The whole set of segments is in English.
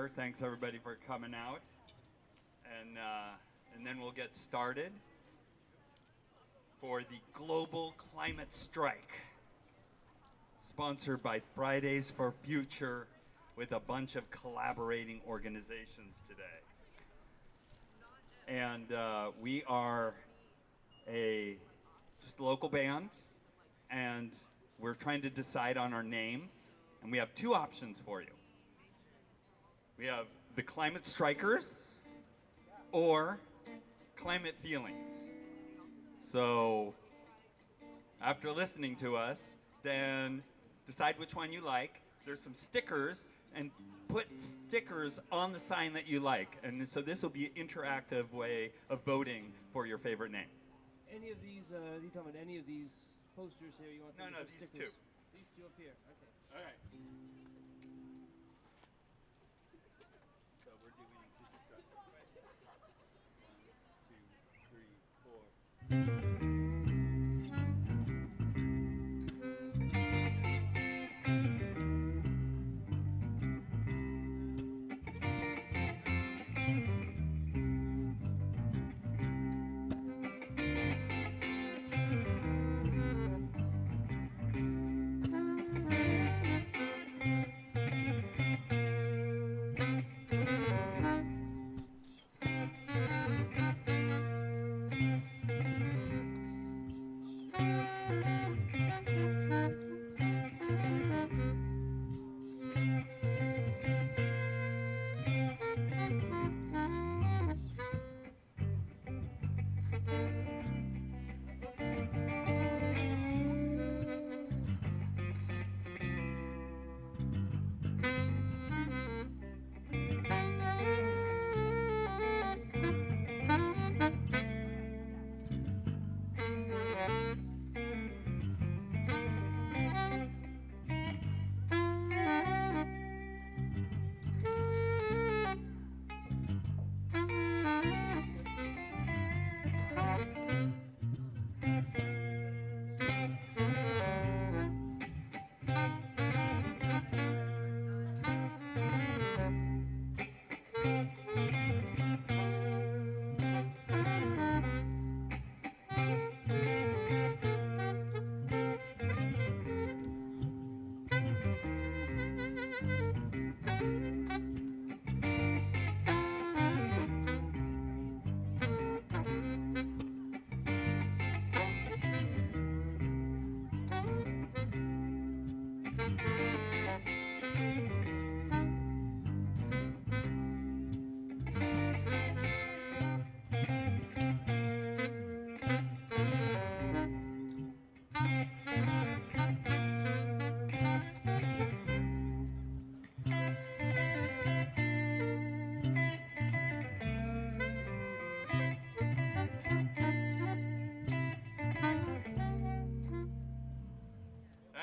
here. Thanks everybody for coming out, and then we'll get started for the Global Climate Strike, sponsored by Fridays for Future, with a bunch of collaborating organizations today. And we are just a local band, and we're trying to decide on our name, and we have two options for you. We have the Climate Strikers or Climate Feelings. So after listening to us, then decide which one you like. There's some stickers, and put stickers on the sign that you like. And so this will be an interactive way of voting for your favorite name. Any of these, are you talking about any of these posters here? You want them to put these stickers? two. These two up here, okay. All right. So we're doing this is 1, 2, 3, 4.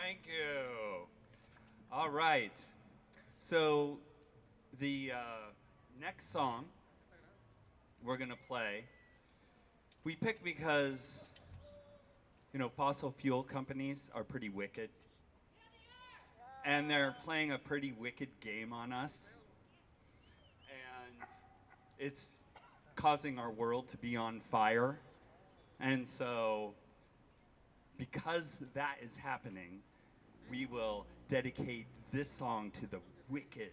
Thank you. All right. So the next song we're going to play, we picked because, you know, fossil fuel companies are pretty wicked. And they're playing a pretty wicked game on us. And it's causing our world to be on fire. And so, because that is happening, we will dedicate this song to the wicked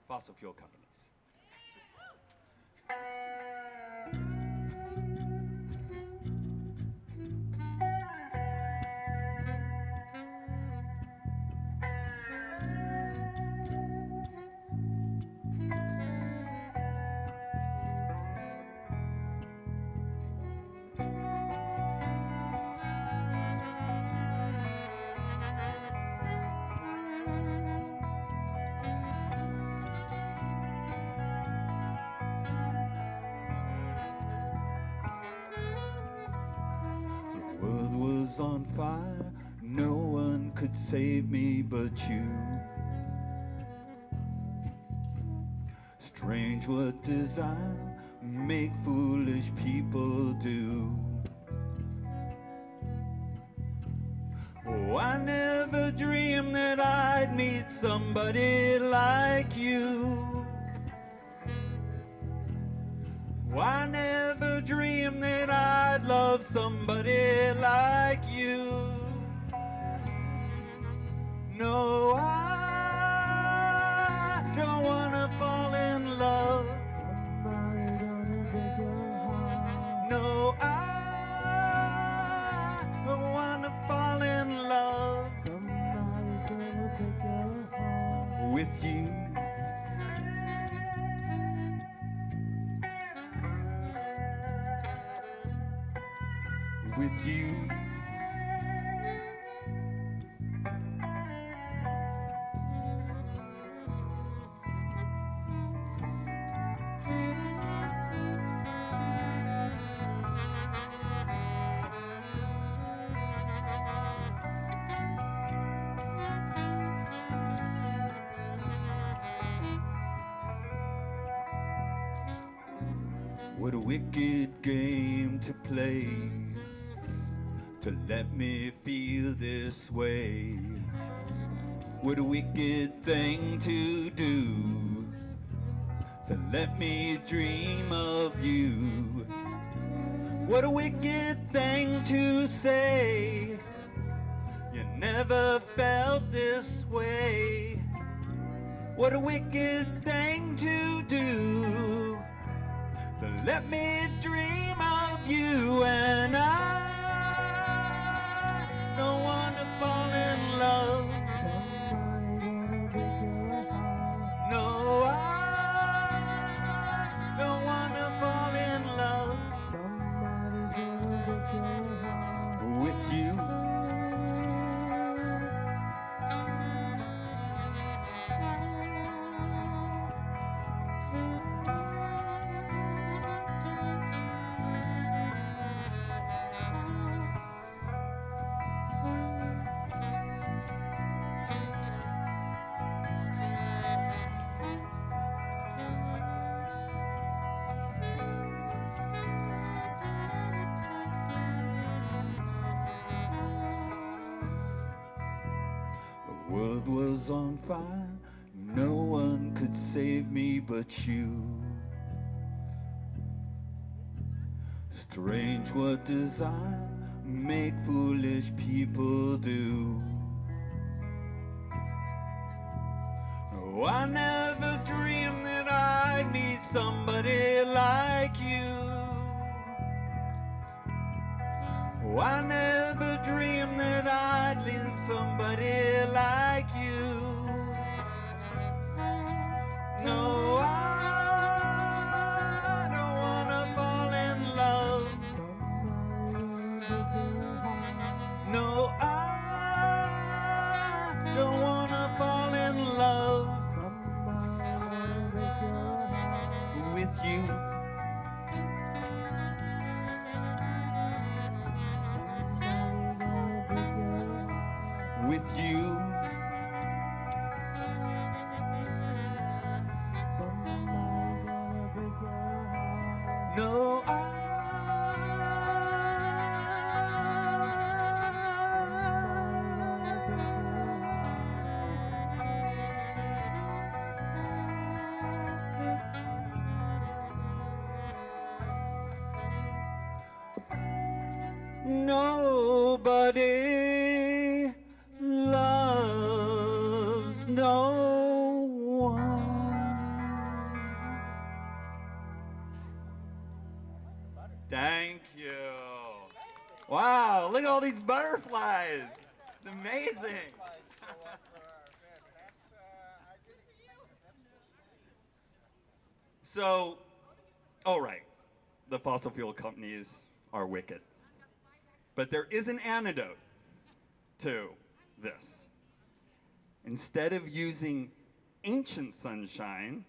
fossil fuel companies. On fire, no one could save me but you. Strange what desire make foolish people do. Oh, I never dreamed that I'd meet somebody like you. Oh, I never dreamed that I'd love somebody like you. No, I don't wanna fall in love. Somebody gonna break your heart. No, I don't wanna fall in love. Somebody's gonna break your heart. With you. With you. What a wicked game to play, to let me feel this way. What a wicked thing to do, to let me dream of you. What a wicked thing to say, you never felt this way. What a wicked thing to do, to let me dream of you. And I don't want to fall in love. No, I don't want to fall in love. Somebody's gonna break your heart. With you. The world was on fire, no one could save me but you. Strange what desire make foolish people do. Oh, I never dreamed that I'd meet somebody like you. Oh, I never dreamed that I'd leave somebody like you. No, I don't wanna fall in love. No, I don't wanna fall in love. With you. With you. No, nobody loves no one. Thank you. Wow, look at all these butterflies. It's amazing. So, all right, the fossil fuel companies are wicked. But there is an antidote to this. Instead of using ancient sunshine,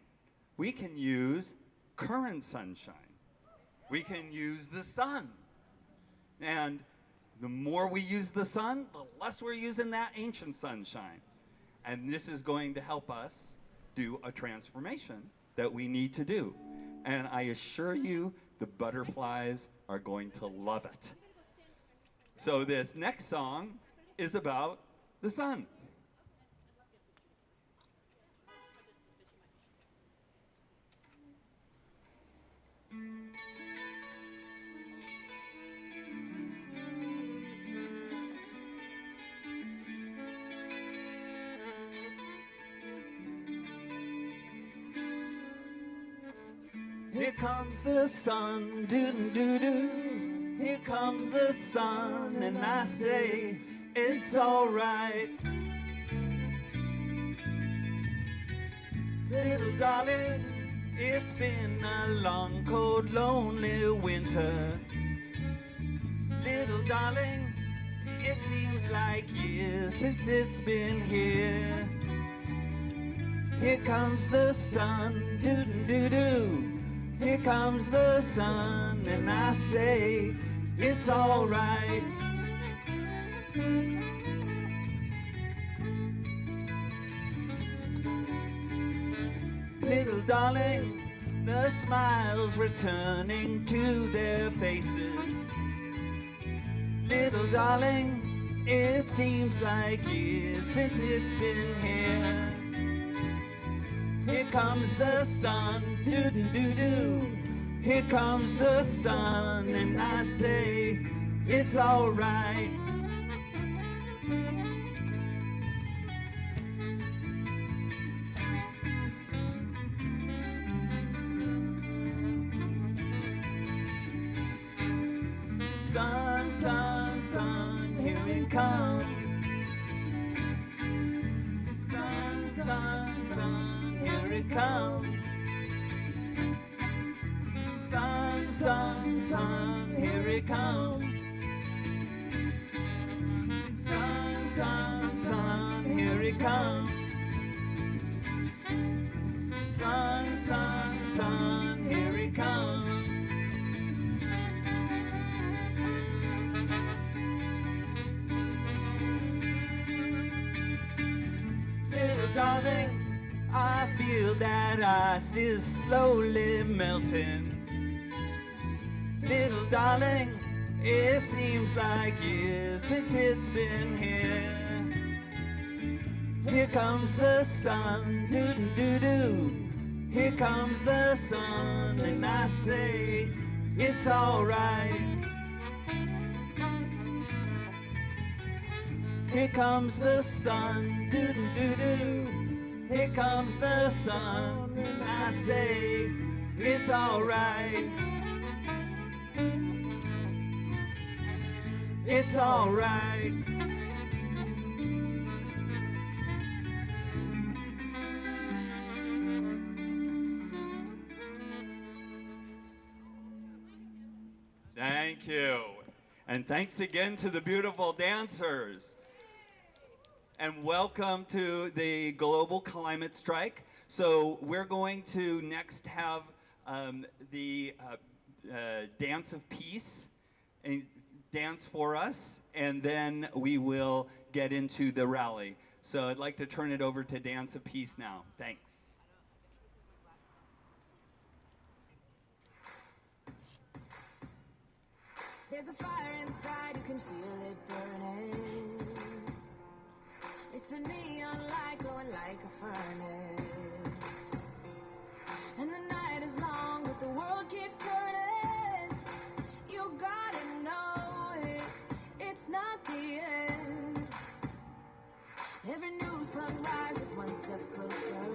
we can use current sunshine. We can use the sun. And the more we use the sun, the less we're using that ancient sunshine. And this is going to help us do a transformation that we need to do. And I assure you, the butterflies are going to love it. So this next song is about the sun. Here comes the sun, doo-doo-doo-doo. Here comes the sun, and I say it's alright. Little darling, it's been a long, cold, lonely winter. Little darling, it seems like years since it's been here. Here comes the sun, doo-doo-doo-doo. Here comes the sun, and I say it's alright. Little darling, the smiles returning to their faces. Little darling, it seems like years since it's been here. Here comes the sun, doo-doo-doo-doo. Here comes the sun, and I say it's alright. Sun, sun, sun, here it comes. Sun, sun, sun, here it comes. Sun, sun, sun, here it comes. Sun, sun, sun, here it comes. Sun, sun, sun, here it comes. Little darling, I feel that ice is slowly melting. Little darling, it seems like years since it's been here. Here comes the sun, doo-doo-doo-doo. Here comes the sun, and I say it's alright. Here comes the sun, doo-doo-doo-doo. Here comes the sun, and I say it's alright. It's alright. Thank you. And thanks again to the beautiful dancers. And welcome to the Global Climate Strike. So we're going to next have the Dance of Peace and dance for us, and then we will get into the rally. So I'd like to turn it over to Dance of Peace now. Thanks. There's a fire inside, you can feel it burning. It's a neon light glowing like a furnace. And the night is long, but the world keeps turning. You gotta know it, it's not the end. Every new sunrise is one step closer.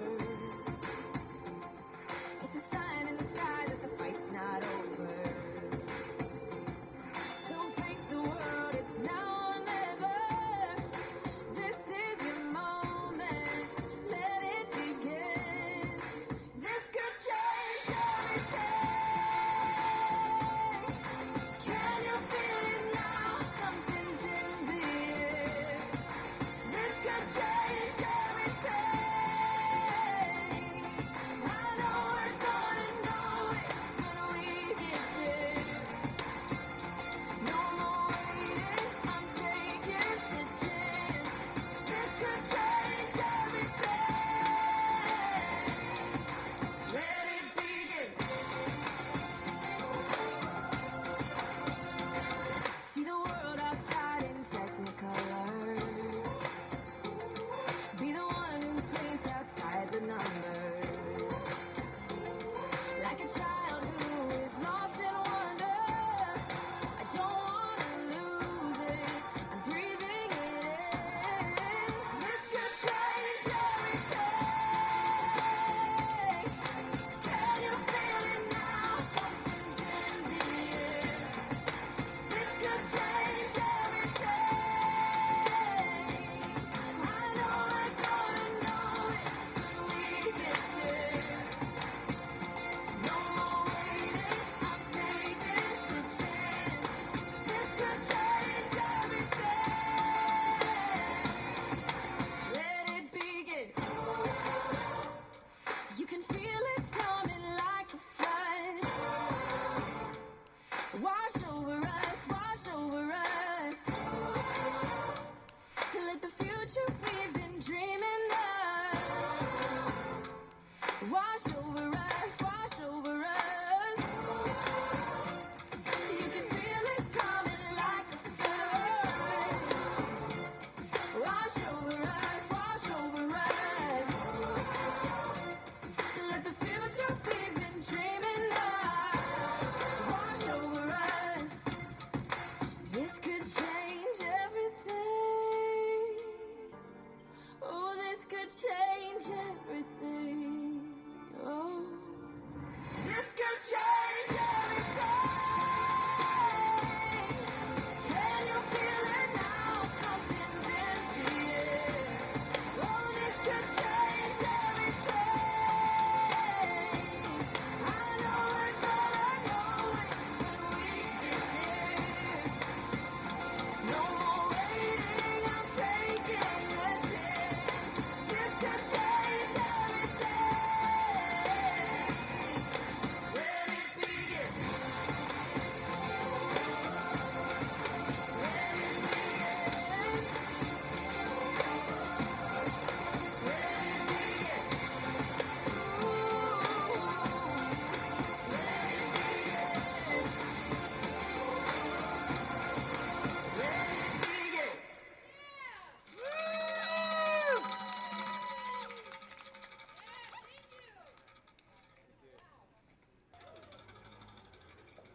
It's a sign in the sky that the fight's not over. Don't break the world, it's now or never. This is your moment, let it begin.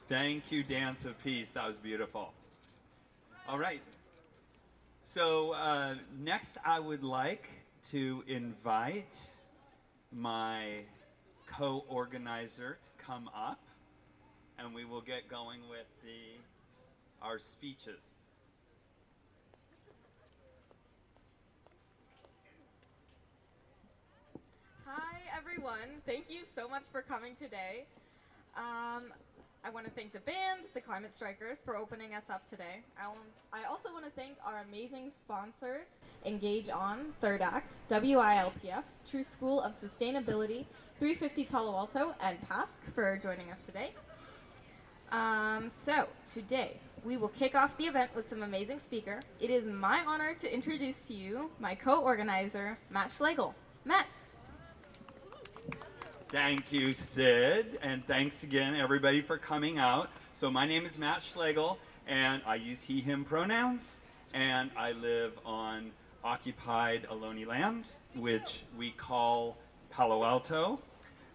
Thank you, Dance of Peace. That was beautiful. All right. So next I would like to invite my co-organizer to come up, and we will get going with our speeches. Hi, everyone. Thank you so much for coming today. I want to thank the band, the Climate Strikers, for opening us up today. I also want to thank our amazing sponsors, Engage On, Third Act, WILPF, True School of Sustainability, 350 Palo Alto, and PASC for joining us today. So today, we will kick off the event with some amazing speaker. It is my honor to introduce to you my co-organizer, Matt Schlegel. Matt. Thank you, Sid, and thanks again, everybody, for coming out. So my name is Matt Schlegel, and I use he, him pronouns, and I live on occupied Ohlone land, which we call Palo Alto,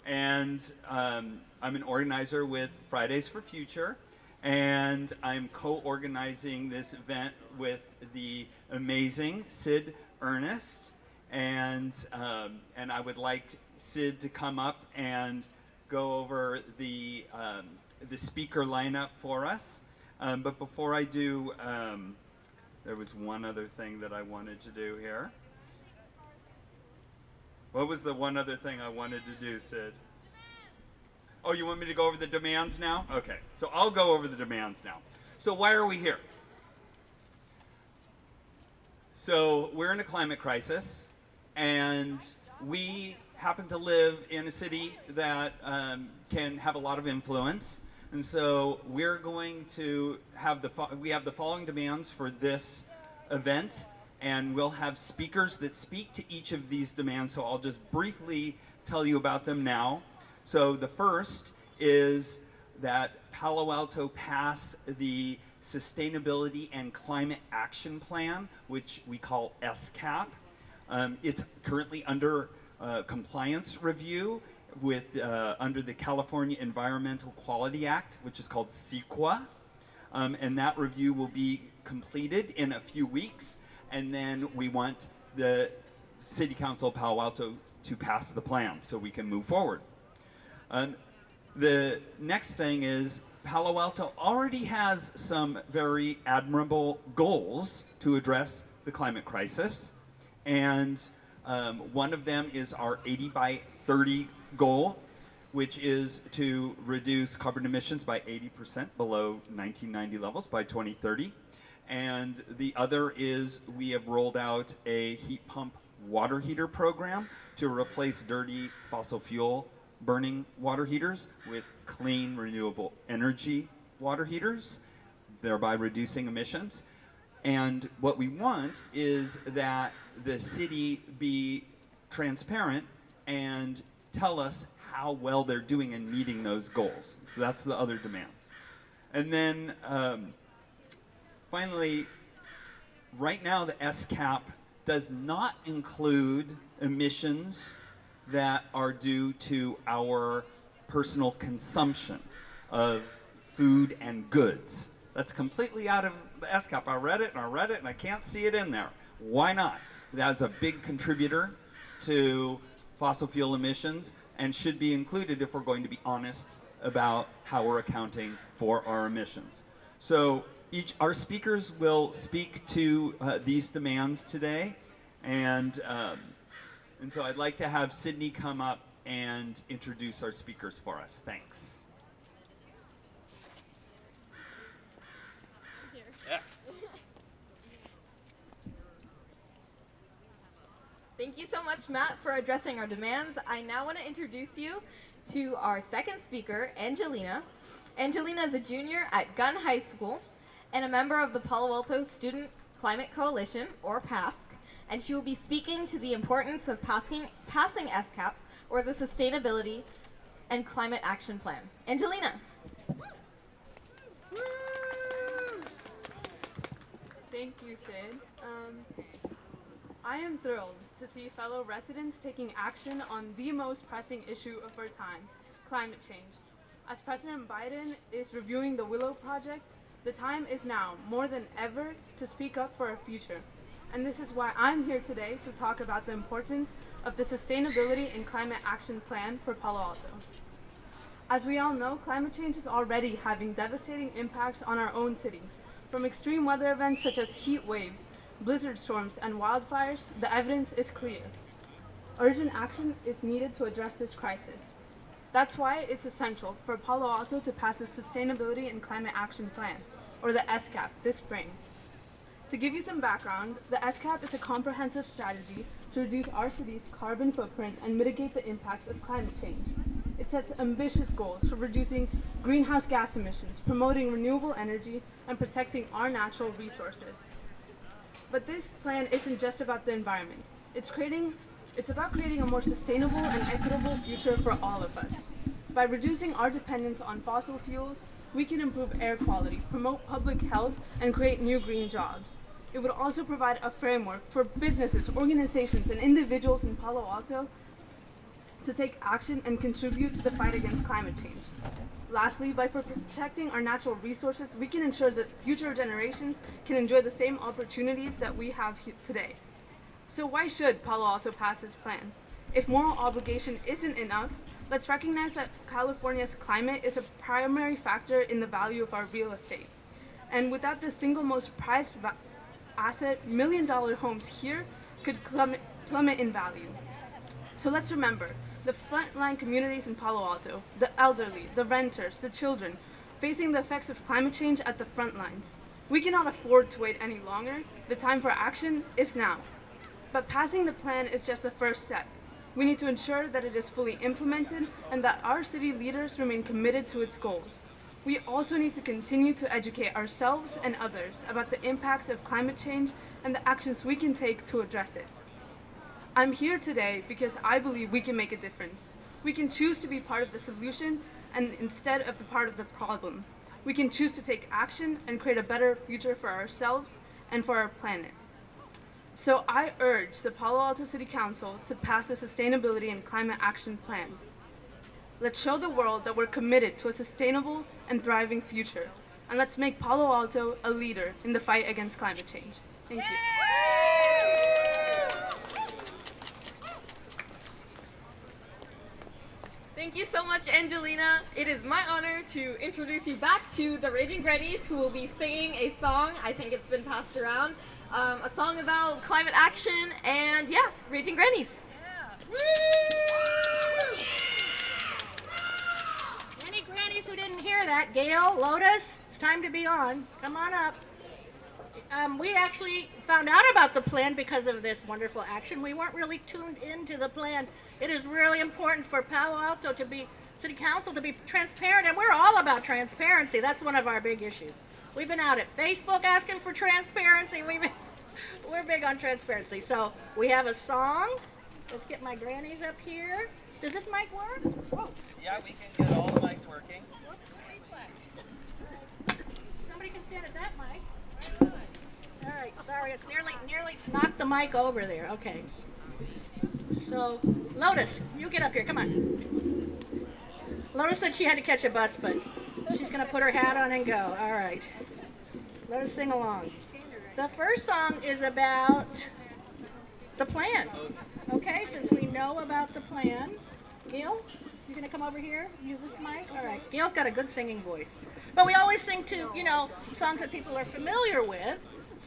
and I'm an organizer with Fridays for Future, and I'm co-organizing this event with the amazing Sid Ernest, and I would like Sid to come up and go over the speaker lineup for us. But before I do, there was one other thing that I wanted to do here. What was the one other thing I wanted to do, Sid? Oh, you want me to go over the demands now? Okay, so I'll go over the demands now. So why are we here? So we're in a climate crisis, and we happen to live in a city that can have a lot of influence, and so we're going to have we have the following demands for this event, and we'll have speakers that speak to each of these demands. So I'll just briefly tell you about them now. So the first is that Palo Alto pass the Sustainability and Climate Action Plan, which we call SCAP. It's currently under compliance review with under the California Environmental Quality Act, which is called CEQA, and that review will be completed in a few weeks, and then we want the City Council of Palo Alto to pass the plan so we can move forward. The next thing is Palo Alto already has some very admirable goals to address the climate crisis, and one of them is our 80 by 30 goal, which is to reduce carbon emissions by 80% below 1990 levels by 2030. And the other is we have rolled out a heat pump water heater program to replace dirty fossil fuel burning water heaters with clean renewable energy water heaters, thereby reducing emissions. And what we want is that the city be transparent and tell us how well they're doing in meeting those goals. So that's the other demand. And then finally, right now the SCAP does not include emissions that are due to our personal consumption of food and goods. That's completely out of the SCAP. I read it and I can't see it in there. Why not? That's a big contributor to fossil fuel emissions and should be included if we're going to be honest about how we're accounting for our emissions. So our speakers will speak to these demands today, and so I'd like to have Sydney come up and introduce our speakers for us. Thanks. Yeah. Thank you so much, Matt, for addressing our demands. I now want to introduce you to our second speaker, Angelina. Angelina is a junior at Gunn High School and a member of the Palo Alto Student Climate Coalition, or PASC, and she will be speaking to the importance of passing SCAP, or the Sustainability and Climate Action Plan. Angelina. Thank you, Sid. I am thrilled to see fellow residents taking action on the most pressing issue of our time, climate change. As President Biden is reviewing the Willow Project, the time is now, more than ever, to speak up for our future. And this is why I'm here today to talk about the importance of the Sustainability and Climate Action Plan for Palo Alto. As we all know, climate change is already having devastating impacts on our own city. From extreme weather events such as heat waves, blizzard storms, and wildfires, the evidence is clear. Urgent action is needed to address this crisis. That's why it's essential for Palo Alto to pass the Sustainability and Climate Action Plan, or the SCAP, this spring. To give you some background, the SCAP is a comprehensive strategy to reduce our city's carbon footprint and mitigate the impacts of climate change. It sets ambitious goals for reducing greenhouse gas emissions, promoting renewable energy, and protecting our natural resources. But this plan isn't just about the environment. It's about creating a more sustainable and equitable future for all of us. By reducing our dependence on fossil fuels, we can improve air quality, promote public health, and create new green jobs. It would also provide a framework for businesses, organizations, and individuals in Palo Alto to take action and contribute to the fight against climate change. Lastly, by protecting our natural resources, we can ensure that future generations can enjoy the same opportunities that we have today. So why should Palo Alto pass this plan? If moral obligation isn't enough, let's recognize that California's climate is a primary factor in the value of our real estate. And without the single most prized asset, million-dollar homes here could plummet in value. So let's remember, the frontline communities in Palo Alto, the elderly, the renters, the children, facing the effects of climate change at the front lines. We cannot afford to wait any longer. The time for action is now. But passing the plan is just the first step. We need to ensure that it is fully implemented and that our city leaders remain committed to its goals. We also need to continue to educate ourselves and others about the impacts of climate change and the actions we can take to address it. I'm here today because I believe we can make a difference. We can choose to be part of the solution and instead of the part of the problem. We can choose to take action and create a better future for ourselves and for our planet. So I urge the Palo Alto City Council to pass a Sustainability and Climate Action Plan. Let's show the world that we're committed to a sustainable and thriving future. And let's make Palo Alto a leader in the fight against climate change. Thank you. Thank you so much, Angelina. It is my honor to introduce you back to the Raging Grannies, who will be singing a song. I think it's been passed around. A song about climate action, and yeah, Raging Grannies. Any grannies who didn't hear that, Gail, Lotus, it's time to be on. Come on up. We actually found out about the plan because of this wonderful action. We weren't really tuned into the plan. It is really important for Palo Alto to be, City Council to be transparent, and we're all about transparency. That's one of our big issues. We've been out at Facebook asking for transparency. We're big on transparency. So we have a song. Let's get my grannies up here. Does this mic work? Whoa. Yeah, we can get all the mics working. Somebody can stand at that mic. All right, sorry, it's nearly knocked the mic over there. Okay. So, Lotus, you get up here. Come on. Lotus said she had to catch a bus, but she's going to put her hat on and go. All right. Let us sing along. The first song is about the plan. Okay, since we know about the plan. Gail, you going to come over here? Use this mic? All right. Gail's got a good singing voice. But we always sing to, songs that people are familiar with,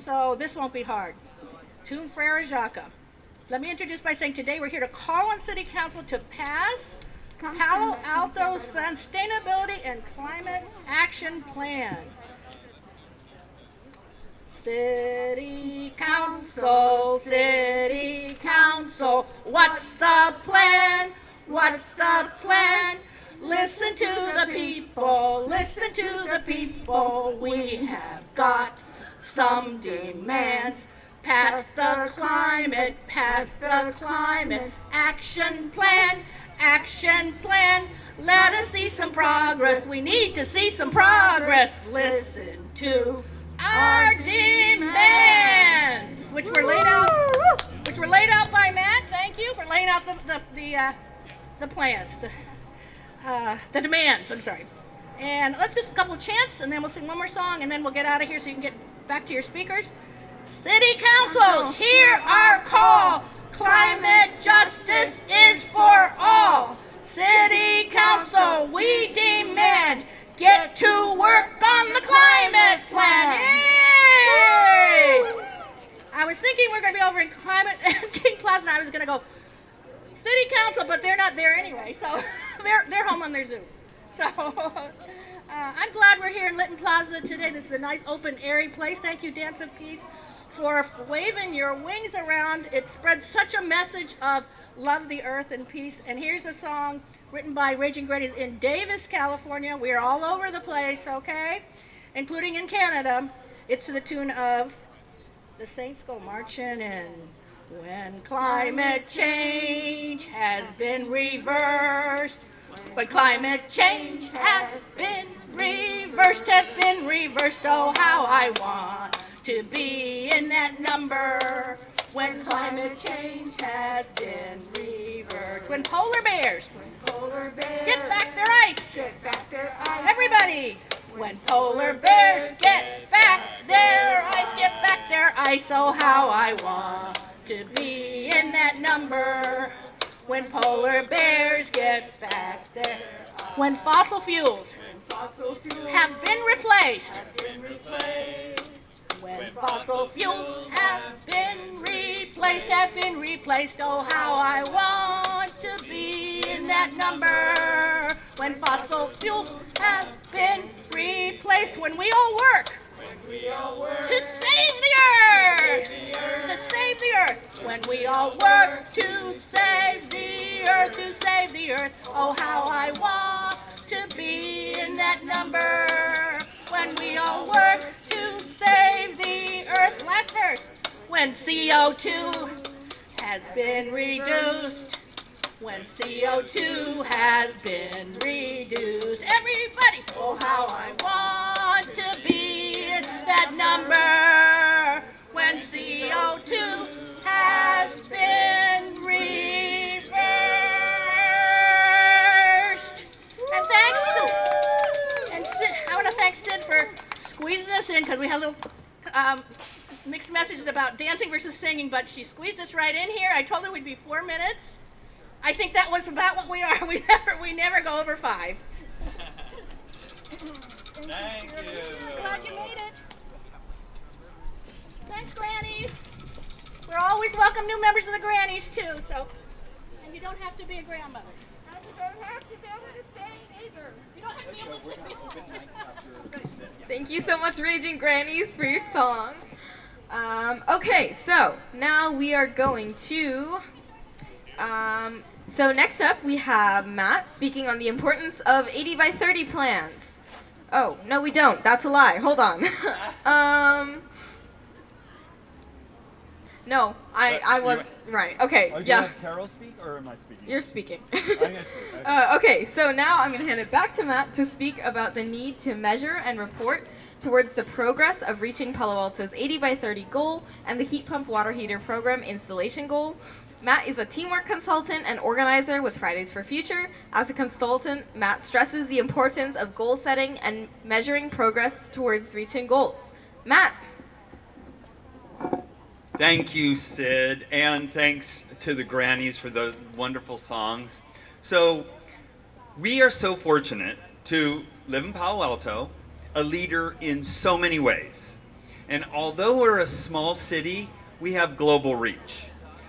so this won't be hard. Tune Frere Jacques. Let me introduce by saying today we're here to call on City Council to pass Palo Alto's Sustainability and Climate Action Plan. City Council, what's the plan? What's the plan? Listen to the people, we have got some demands. Pass the climate action plan. Let us see some progress. We need to see some progress. Listen to our demands, which were laid out by Matt. Thank you for laying out the plans. the demands, I'm sorry. And let's do a couple of chants, and then we'll sing one more song, and then we'll get out of here so you can get back to your speakers. City Council, hear our call. Climate justice is for all. City Council, we demand, get to work on the climate plan. Yay! I was thinking we're going to be over in Climate and King Plaza, and I was going to go City Council, but they're not there anyway, so they're home on their Zoom. So I'm glad we're here in Lytton Plaza today. This is a nice, open, airy place. Thank you, Dance of Peace, for waving your wings around. It spreads such a message of love the earth and peace. And here's a song written by Raging Grannies in Davis, California. We are all over the place, okay? Including in Canada. It's to the tune of The Saints Go Marching In. When climate change has been reversed, when climate change has been reversed, oh how I want to be in that number. When climate change has been reversed, when polar bears get back their ice, everybody, when polar bears get back their ice, oh how I want to be in that number. When polar bears get back there, when fossil fuels have been replaced, when fossil fuels have been replaced, oh how I want to be in that number. When fossil fuels have been replaced, when we all work to save the earth, when we all work to save the earth, oh how I want to be in that number. When we all work to save the earth, last verse, when CO2 has been reduced, when CO2 has been reduced, everybody, oh how I want to be in that number. When CO2 has been reversed. And thanks to, I want to thank Sid for squeezing us in, because we had a little mixed messages about dancing versus singing, but she squeezed us right in here. I told her we'd be 4 minutes. I think that was about what we are. We never go over 5. Thank you. Glad you made it. Thanks, Grannies. We're always welcome new members of the Grannies, too, so. And you don't have to be a grandmother. And you don't have to be able to sing either. You don't have to be able to sing. Thank you so much, Raging Grannies, for your song. Okay, so now we are going to. So next up, we have Matt speaking on the importance of 80 by 30 plans. Oh, no, we don't. That's a lie. Hold on. No, I was right. Okay, Are you yeah. gonna have Carol speak, or am I speaking? You're speaking. I'm gonna speak. Okay, so now I'm going to hand it back to Matt to speak about the need to measure and report towards the progress of reaching Palo Alto's 80 by 30 goal and the heat pump water heater program installation goal. Matt is a teamwork consultant and organizer with Fridays for Future. As a consultant, Matt stresses the importance of goal setting and measuring progress towards reaching goals. Matt. Thank you, Sid, and thanks to the Grannies for those wonderful songs. So, we are so fortunate to live in Palo Alto, a leader in so many ways. And although we're a small city, we have global reach.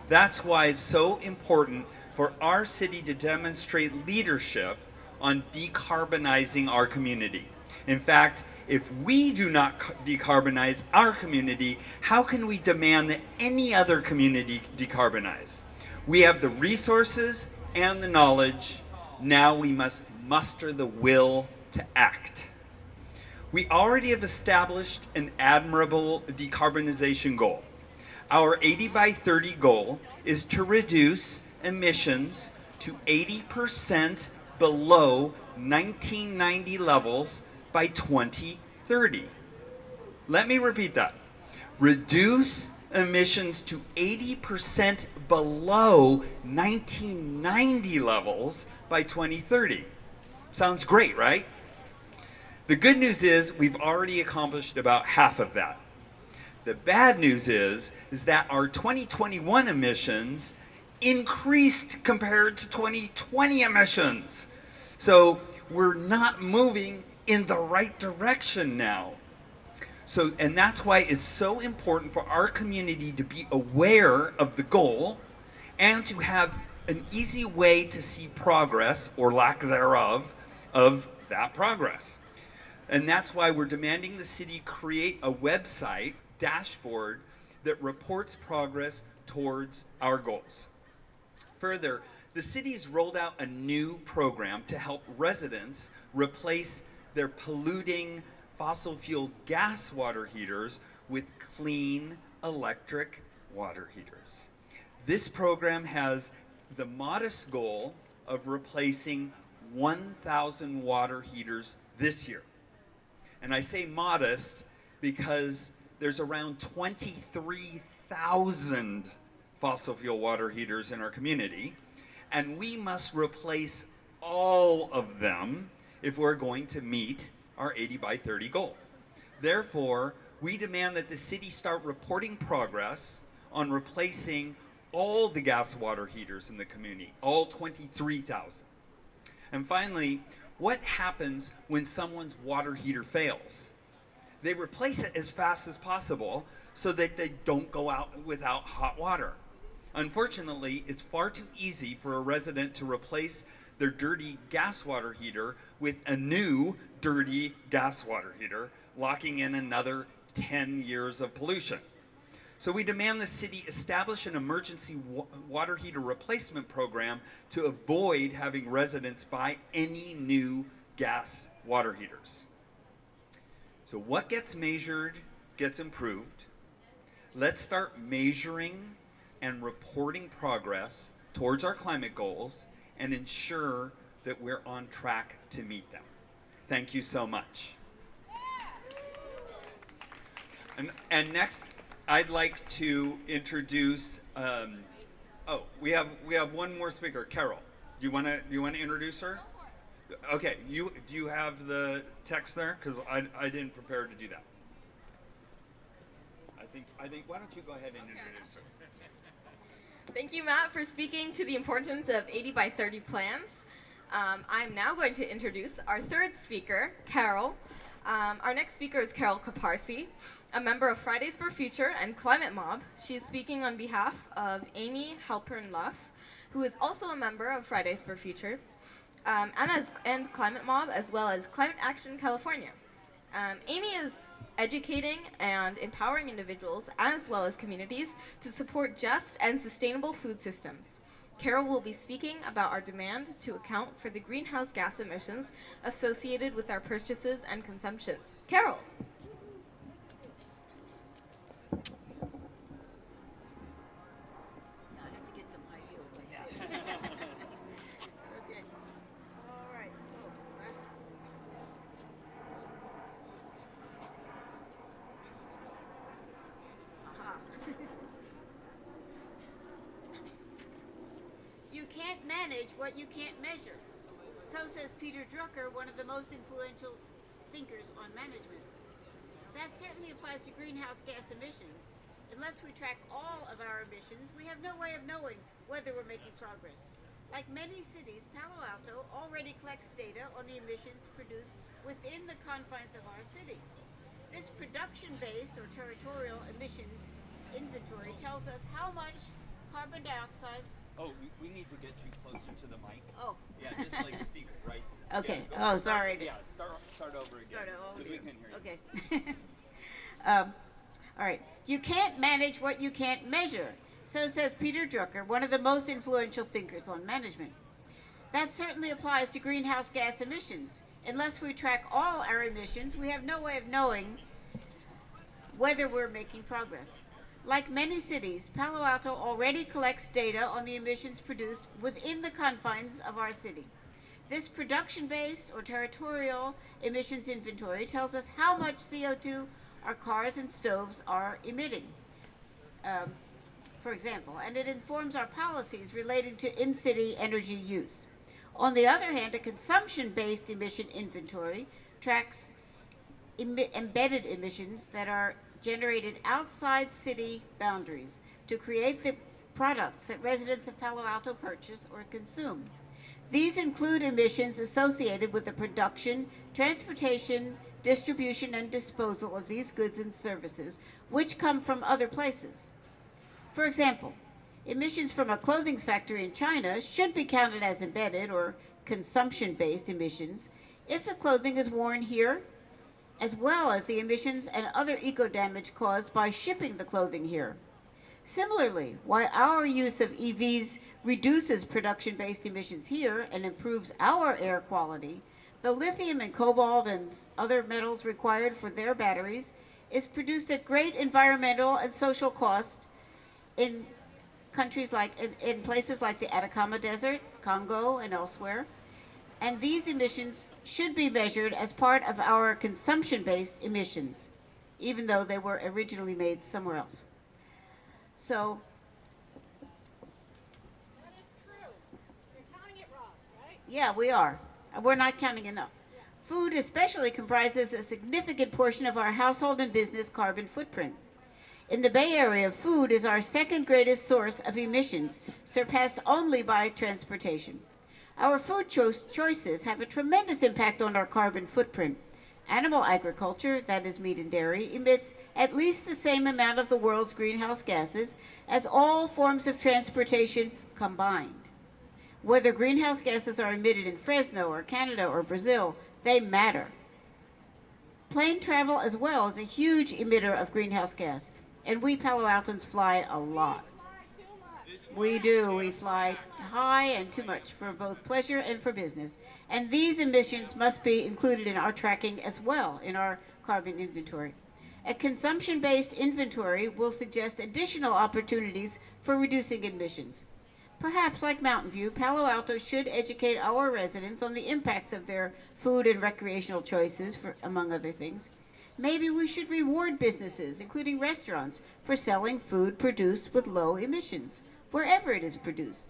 That's why it's so important for our city to demonstrate leadership on decarbonizing our community. In fact, if we do not decarbonize our community, how can we demand that any other community decarbonize? We have the resources and the knowledge. Now we must muster the will to act. We already have established an admirable decarbonization goal. Our 80 by 30 goal is to reduce emissions to 80% below 1990 levels by 2030. Let me repeat that. Reduce emissions to 80% below 1990 levels by 2030. Sounds great, right? The good news is we've already accomplished about half of that. The bad news is that our 2021 emissions increased compared to 2020 emissions. So we're not moving in the right direction now. So, and that's why it's so important for our community to be aware of the goal and to have an easy way to see progress or lack thereof of that progress. And that's why we're demanding the city create a website dashboard that reports progress towards our goals. Further, the city's rolled out a new program to help residents replace their polluting fossil fuel gas water heaters with clean electric water heaters. This program has the modest goal of replacing 1,000 water heaters this year. And I say modest because there's around 23,000 fossil fuel water heaters in our community, and we must replace all of them if we're going to meet our 80 by 30 goal. Therefore, we demand that the city start reporting progress on replacing all the gas water heaters in the community, all 23,000. And finally, what happens when someone's water heater fails? They replace it as fast as possible so that they don't go out without hot water. Unfortunately, it's far too easy for a resident to replace their dirty gas water heater with a new dirty gas water heater, locking in another 10 years of pollution. So we demand the city establish an emergency water heater replacement program to avoid having residents buy any new gas water heaters. So what gets measured gets improved. Let's start measuring and reporting progress towards our climate goals and ensure that we're on track to meet them. Thank you so much. And next, I'd like to introduce. We have one more speaker, Carol. Do you want to introduce her? Okay. Do you have the text there? Because I didn't prepare to do that. I think. Why don't you go ahead and introduce her? Thank you, Matt, for speaking to the importance of 80 by 30 plans. I'm now going to introduce our third speaker, Carol. Our next speaker is Carol Kiparsky, a member of Fridays for Future and Climate Mob. She is speaking on behalf of Amy Halpern-Laff, who is also a member of Fridays for Future and Climate Mob, as well as Climate Action California. Amy is educating and empowering individuals as well as communities to support just and sustainable food systems. Carol will be speaking about our demand to account for the greenhouse gas emissions associated with our purchases and consumptions. Carol. You can't manage what you can't measure. So says Peter Drucker, one of the most influential thinkers on management. That certainly applies to greenhouse gas emissions. Unless we track all of our emissions, we have no way of knowing whether we're making progress. Like many cities, Palo Alto already collects data on the emissions produced within the confines of our city. This production-based or territorial emissions inventory tells us how much carbon dioxide. Oh, we need to get you closer to the mic. Oh. Yeah, just like speak, right? Okay. Yeah, Sorry. Yeah, start over again. Because we couldn't hear you. Okay. All right. You can't manage what you can't measure. So says Peter Drucker, one of the most influential thinkers on management. That certainly applies to greenhouse gas emissions. Unless we track all our emissions, we have no way of knowing whether we're making progress. Like many cities, Palo Alto already collects data on the emissions produced within the confines of our city. This production-based or territorial emissions inventory tells us how much CO2 our cars and stoves are emitting, for example, and it informs our policies relating to in-city energy use. On the other hand, a consumption-based emission inventory tracks embedded emissions that are generated outside city boundaries to create the products that residents of Palo Alto purchase or consume. These include emissions associated with the production, transportation, distribution, and disposal of these goods and services, which come from other places. For example, emissions from a clothing factory in China should be counted as embedded or consumption-based emissions if the clothing is worn here, as well as the emissions and other eco-damage caused by shipping the clothing here. Similarly, while our use of EVs reduces production-based emissions here and improves our air quality, the lithium and cobalt and other metals required for their batteries is produced at great environmental and social cost in countries like in places like the Atacama Desert, Congo, and elsewhere. And these emissions should be measured as part of our consumption-based emissions, even though they were originally made somewhere else. So, That is true. You're counting it wrong, right? yeah, we are. We're not counting enough. Food especially comprises a significant portion of our household and business carbon footprint. In the Bay Area, food is our second greatest source of emissions, surpassed only by transportation. Our food choices have a tremendous impact on our carbon footprint. Animal agriculture, that is meat and dairy, emits at least the same amount of the world's greenhouse gases as all forms of transportation combined. Whether greenhouse gases are emitted in Fresno or Canada or Brazil, they matter. Plane travel as well is a huge emitter of greenhouse gas, and we Palo Altans fly a lot. We do. We fly high and too much for both pleasure and for business. And these emissions must be included in our tracking as well in our carbon inventory. A consumption-based inventory will suggest additional opportunities for reducing emissions. Perhaps, like Mountain View, Palo Alto should educate our residents on the impacts of their food and recreational choices, among other things. Maybe we should reward businesses, including restaurants, for selling food produced with low emissions, wherever it is produced.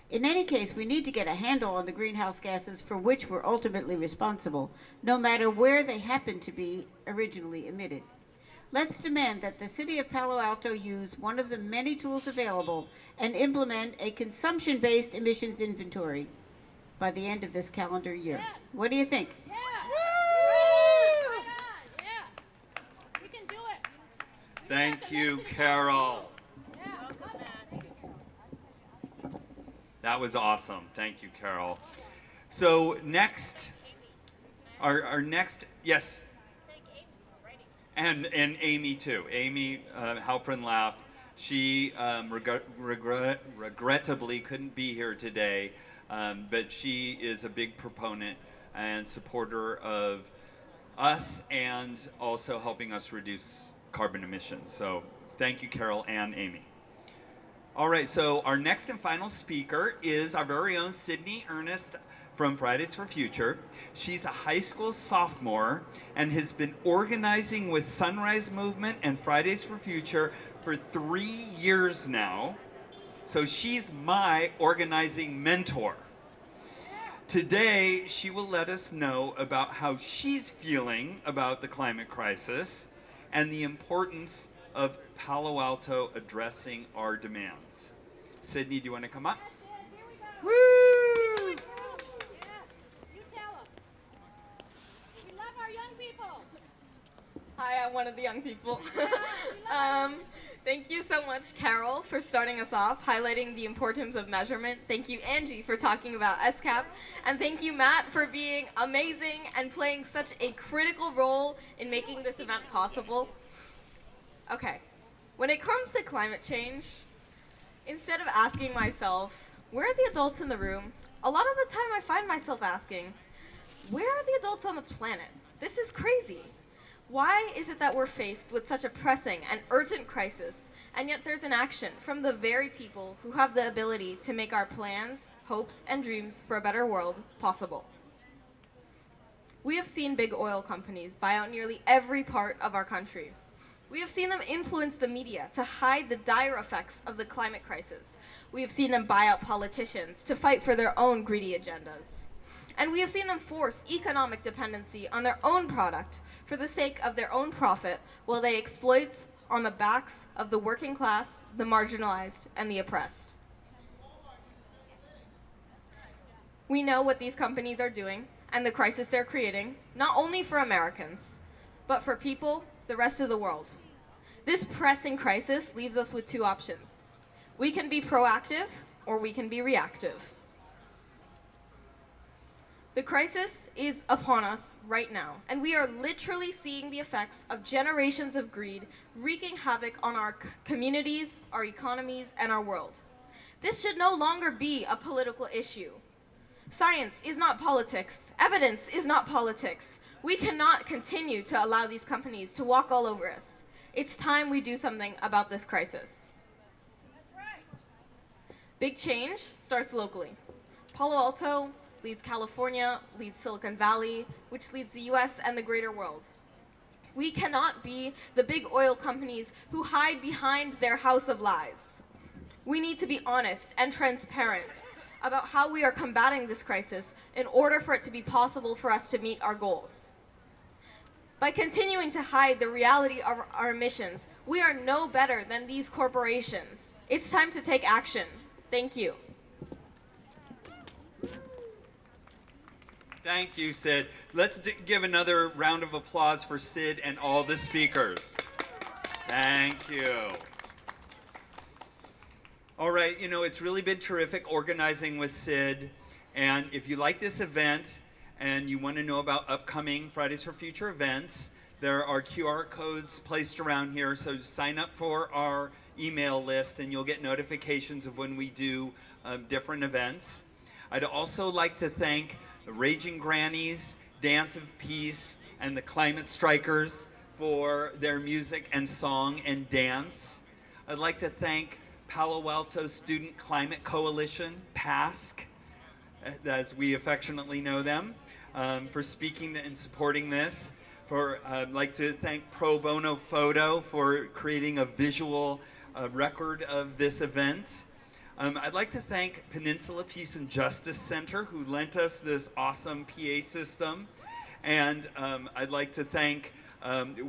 In any case, we need to get a handle on the greenhouse gases for which we're ultimately responsible, no matter where they happen to be originally emitted. Let's demand that the City of Palo Alto use one of the many tools available and implement a consumption-based emissions inventory by the end of this calendar year. Yes. What do you think? Yeah. Woo! Yeah. We can do it. Thank you, Carol. Yeah. Come on. That was awesome. Thank you, Carol. So next, our next, yes, Thank Amy for writing. and Amy too. Amy Halpern-Laff. She regrettably couldn't be here today, but she is a big proponent and supporter of us and also helping us reduce carbon emissions. So thank you, Carol and Amy. All right, so our next and final speaker is our very own Sydney Ernest from Fridays for Future. She's a high school sophomore and has been organizing with Sunrise Movement and Fridays for Future for 3 years now. So she's my organizing mentor. Today, she will let us know about how she's feeling about the climate crisis and the importance of Palo Alto addressing our demands. Sydney, do you want to come up? Here we go. Woo! Yeah. You tell them. We love our young people. Hi, I'm one of the young people. Yeah, Thank you so much, Carol, for starting us off, highlighting the importance of measurement. Thank you, Angie, for talking about SCAP. And thank you, Matt, for being amazing and playing such a critical role in making this event possible. Okay, when it comes to climate change, instead of asking myself, where are the adults in the room? A lot of the time I find myself asking, where are the adults on the planet? This is crazy. Why is it that we're faced with such a pressing and urgent crisis, and yet there's inaction from the very people who have the ability to make our plans, hopes, and dreams for a better world possible? We have seen big oil companies buy out nearly every part of our country. We have seen them influence the media to hide the dire effects of the climate crisis. We have seen them buy out politicians to fight for their own greedy agendas. And we have seen them force economic dependency on their own product for the sake of their own profit, while they exploit on the backs of the working class, the marginalized, and the oppressed. We know what these companies are doing and the crisis they're creating, not only for Americans, but for people, the rest of the world. This pressing crisis leaves us with two options. We can be proactive, or we can be reactive. The crisis is upon us right now, and we are literally seeing the effects of generations of greed wreaking havoc on our communities, our economies, and our world. This should no longer be a political issue. Science is not politics. Evidence is not politics. We cannot continue to allow these companies to walk all over us. It's time we do something about this crisis. That's right. Big change starts locally. Palo Alto leads California, leads Silicon Valley, which leads the US and the greater world. We cannot be the big oil companies who hide behind their house of lies. We need to be honest and transparent about how we are combating this crisis in order for it to be possible for us to meet our goals. By continuing to hide the reality of our emissions, we are no better than these corporations. It's time to take action. Thank you. Thank you, Sid. Let's give another round of applause for Sid and all the speakers. Thank you. All right, you know, it's really been terrific organizing with Sid. And if you like this event and you want to know about upcoming Fridays for Future events, there are QR codes placed around here. So sign up for our email list and you'll get notifications of when we do different events. I'd also like to thank the Raging Grannies, Dance of Peace, and the Climate Strikers for their music and song and dance. I'd like to thank Palo Alto Student Climate Coalition, PASC, as we affectionately know them, for speaking and supporting this. I'd like to thank Pro Bono Photo for creating a visual record of this event. I'd like to thank Peninsula Peace and Justice Center, who lent us this awesome PA system. And I'd like to thank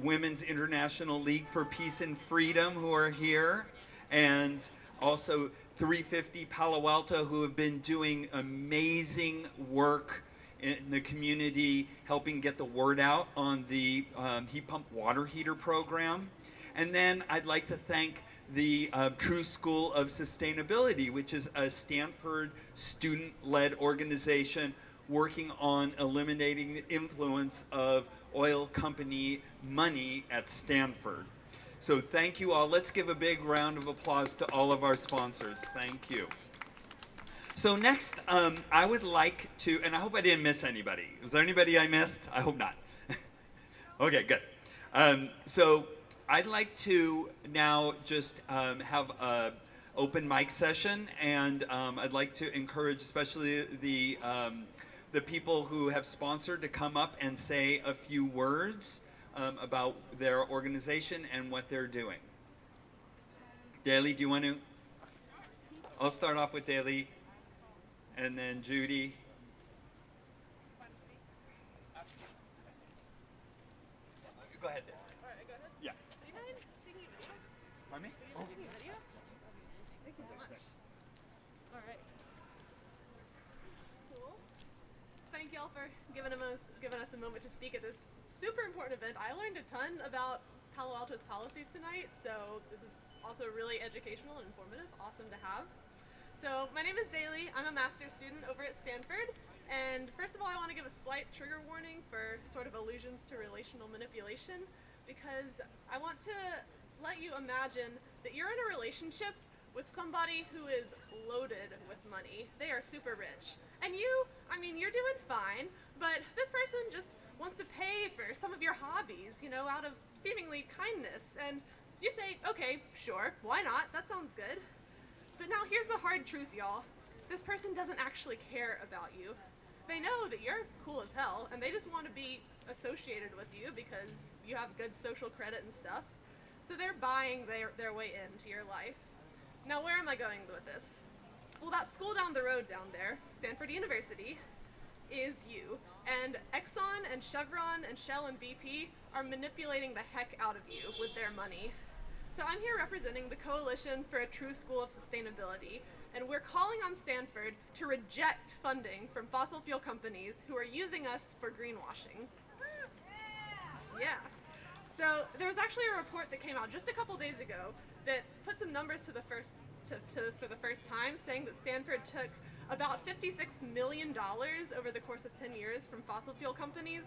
Women's International League for Peace and Freedom, who are here, and also 350 Palo Alto, who have been doing amazing work in the community, helping get the word out on the heat pump water heater program. And then I'd like to thank the True School of Sustainability, which is a Stanford student-led organization working on eliminating the influence of oil company money at Stanford. So thank you all. Let's give a big round of applause to all of our sponsors. Thank you. So next, I would like to, and I hope I didn't miss anybody. Was there anybody I missed? I hope not. Okay, good. So I'd like to now just have an open mic session, and I'd like to encourage especially the people who have sponsored to come up and say a few words about their organization and what they're doing. Daly, do you want to? I'll start off with Daly, and then Judy. Go ahead, Daly. All right, go ahead. Yeah. Do you mind taking a video? Pardon me? Are you taking a video? Thank you so much. All right. Cool. Thank y'all for giving us a moment to speak at this super important event. I learned a ton about Palo Alto's policies tonight, so this is also really educational and informative. Awesome to have. So my name is Daly. I'm a master's student over at Stanford. And first of all, I want to give a slight trigger warning for sort of allusions to relational manipulation, because I want to let you imagine that you're in a relationship with somebody who is loaded with money. They are super rich. And you, I mean, you're doing fine, but this person just wants to pay for some of your hobbies, you know, out of seemingly kindness. And you say, okay, sure, why not? That sounds good. But now here's the hard truth, y'all. This person doesn't actually care about you. They know that you're cool as hell, and they just want to be associated with you because you have good social credit and stuff. So they're buying their way into your life. Now, where am I going with this? Well, that school down the road down there, Stanford University, is you. And Exxon and Chevron and Shell and BP are manipulating the heck out of you with their money. So I'm here representing the Coalition for a True School of Sustainability, and we're calling on Stanford to reject funding from fossil fuel companies who are using us for greenwashing. Yeah. So there was actually a report that came out just a couple days ago that put some numbers to this for the first time, saying that Stanford took about $56 million over the course of 10 years from fossil fuel companies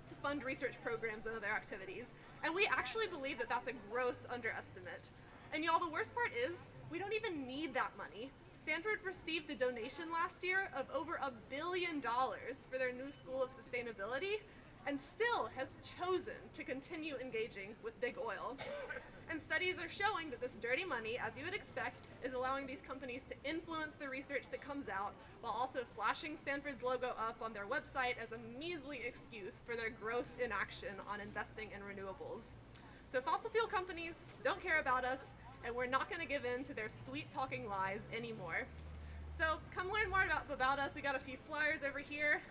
to fund research programs and other activities. And we actually believe that that's a gross underestimate. And y'all, the worst part is, we don't even need that money. Stanford received a donation last year of over $1 billion for their new School of Sustainability, and still has chosen to continue engaging with big oil. And studies are showing that this dirty money, as you would expect, is allowing these companies to influence the research that comes out, while also flashing Stanford's logo up on their website as a measly excuse for their gross inaction on investing in renewables. So fossil fuel companies don't care about us, and we're not going to give in to their sweet-talking lies anymore. So come learn more about us. We got a few flyers over here,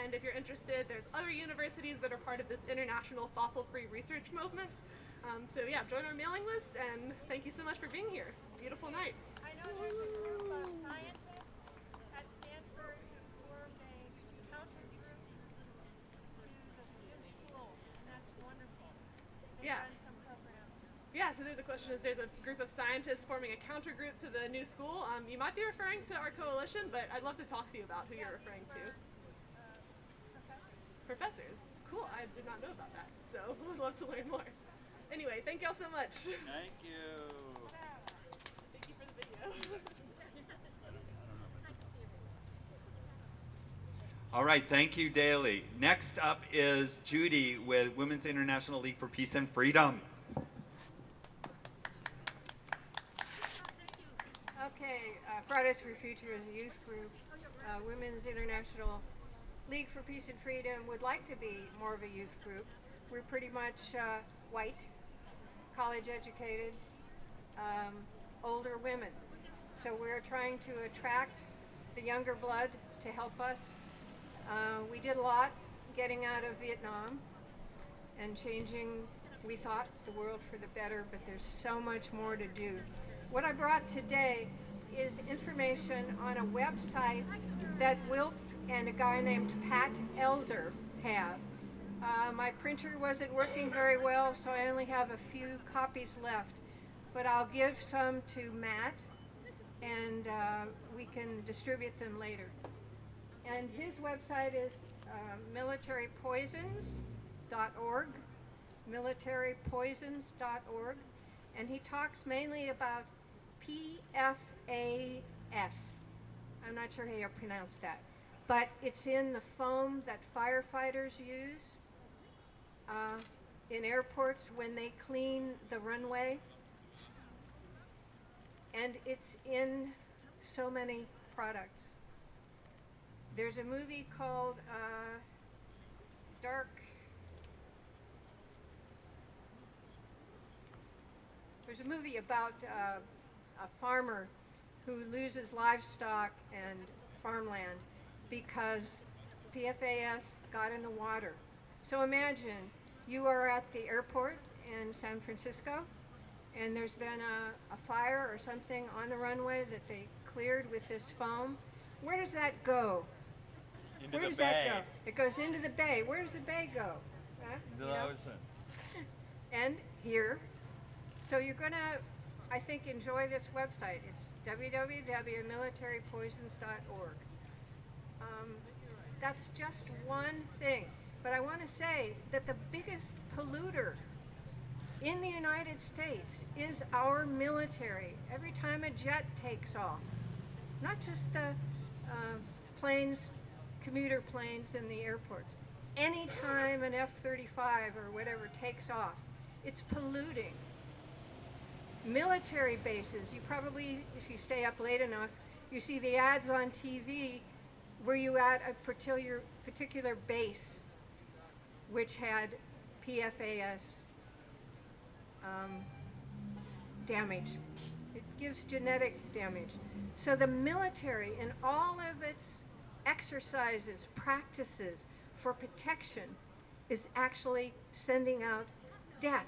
and if you're interested, there's other universities that are part of this international fossil-free research movement. So yeah, join our mailing list, and thank you so much for being here. Beautiful night. I know there's a group of scientists at Stanford who formed a counter group to the new school, and that's wonderful. They've Yeah. done some programs. Yeah, so the question is, there's a group of scientists forming a counter group to the new school. You might be referring to our coalition, but I'd love to talk to you about who you're referring to. Professors. Cool, I did not know about that, so would love to learn more. Anyway, thank y'all so much. Thank you. Thank you for the video. All right, thank you, Daly. Next up is Judy with Women's International League for Peace and Freedom. Okay, Fridays for Future is a youth group. Women's International League for Peace and Freedom would like to be more of a youth group. We're pretty much white, college educated, older women. So we're trying to attract the younger blood to help us. We did a lot getting out of Vietnam and changing, we thought, the world for the better, but there's so much more to do. What I brought today is information on a website that WILPF and a guy named Pat Elder have. My printer wasn't working very well, so I only have a few copies left, but I'll give some to Matt, and we can distribute them later. And his website is militarypoisons.org, militarypoisons.org, and he talks mainly about PFAS. I'm not sure how you pronounce that, but it's in the foam that firefighters use in airports when they clean the runway, and it's in so many products. There's a movie called There's a movie about a farmer who loses livestock and farmland because PFAS got in the water. So imagine you are at the airport in San Francisco, and there's been a fire or something on the runway that they cleared with this foam. Where does that go? Where does that go? It goes into the bay. Where does the bay go? Into the ocean. And here. So you're going to, I think, enjoy this website. It's www.militarypoisons.org. That's just one thing. But I want to say that the biggest polluter in the United States is our military. Every time a jet takes off, not just the planes, commuter planes in the airports. Anytime an F-35 or whatever takes off, it's polluting. Military bases, you probably, if you stay up late enough, you see the ads on TV where you at a particular base which had PFAS damage. It gives genetic damage. So the military, in all of its exercises, practices for protection, is actually sending out death.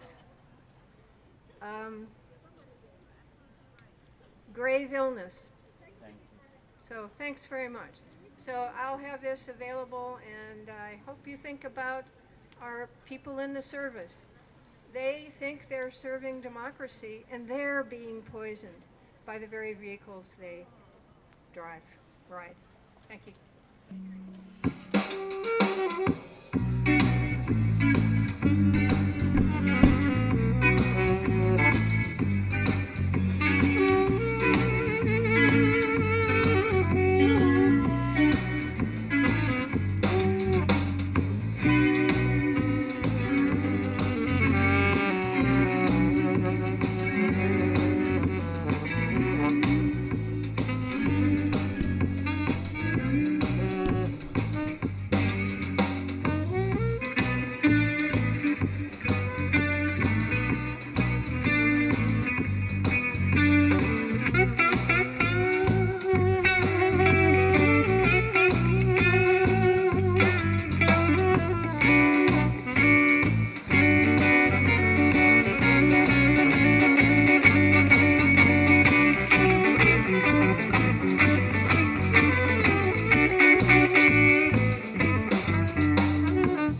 Grave illness. Thank you. So thanks very much. So I'll have this available, and I hope you think about our people in the service. They think they're serving democracy, and they're being poisoned by the very vehicles they ride. Thank you.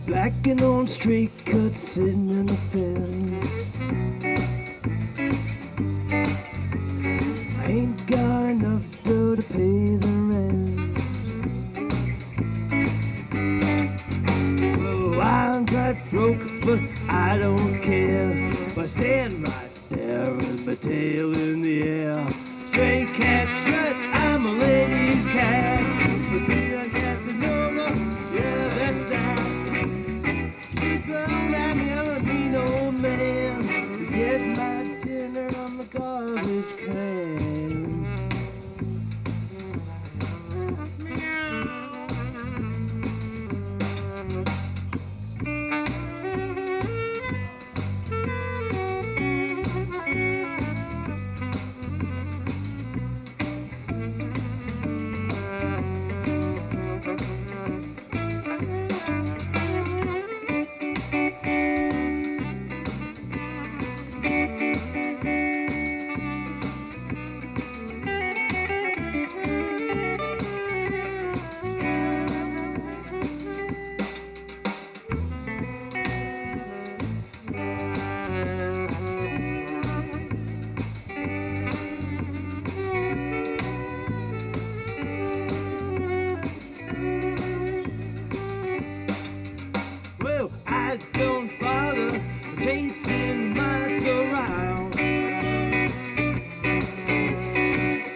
Blacking on straight cuts sitting in the fence. I ain't got enough dough to pay the rent. Oh, I'm quite broke, but I don't care. I stand right there with my tail in the air. Stray cat strut, I'm a lady's cat. But me, I guess I know yeah, that's that. Grown and yellow, mean old man, to get my dinner on the garbage can. I don't bother chasing mice around.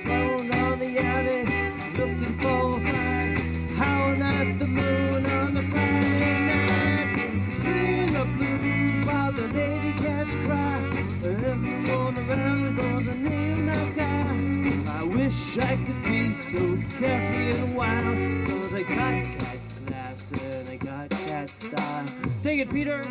Flown on the alley, looking for a fight, howling at the moon on the Friday night. Sing the blues while the lady cats cry. Everyone around is gonna need nice guy. I wish I could be so carefree and wild, 'cause I got cat class and I got cat style. Take it, Peter.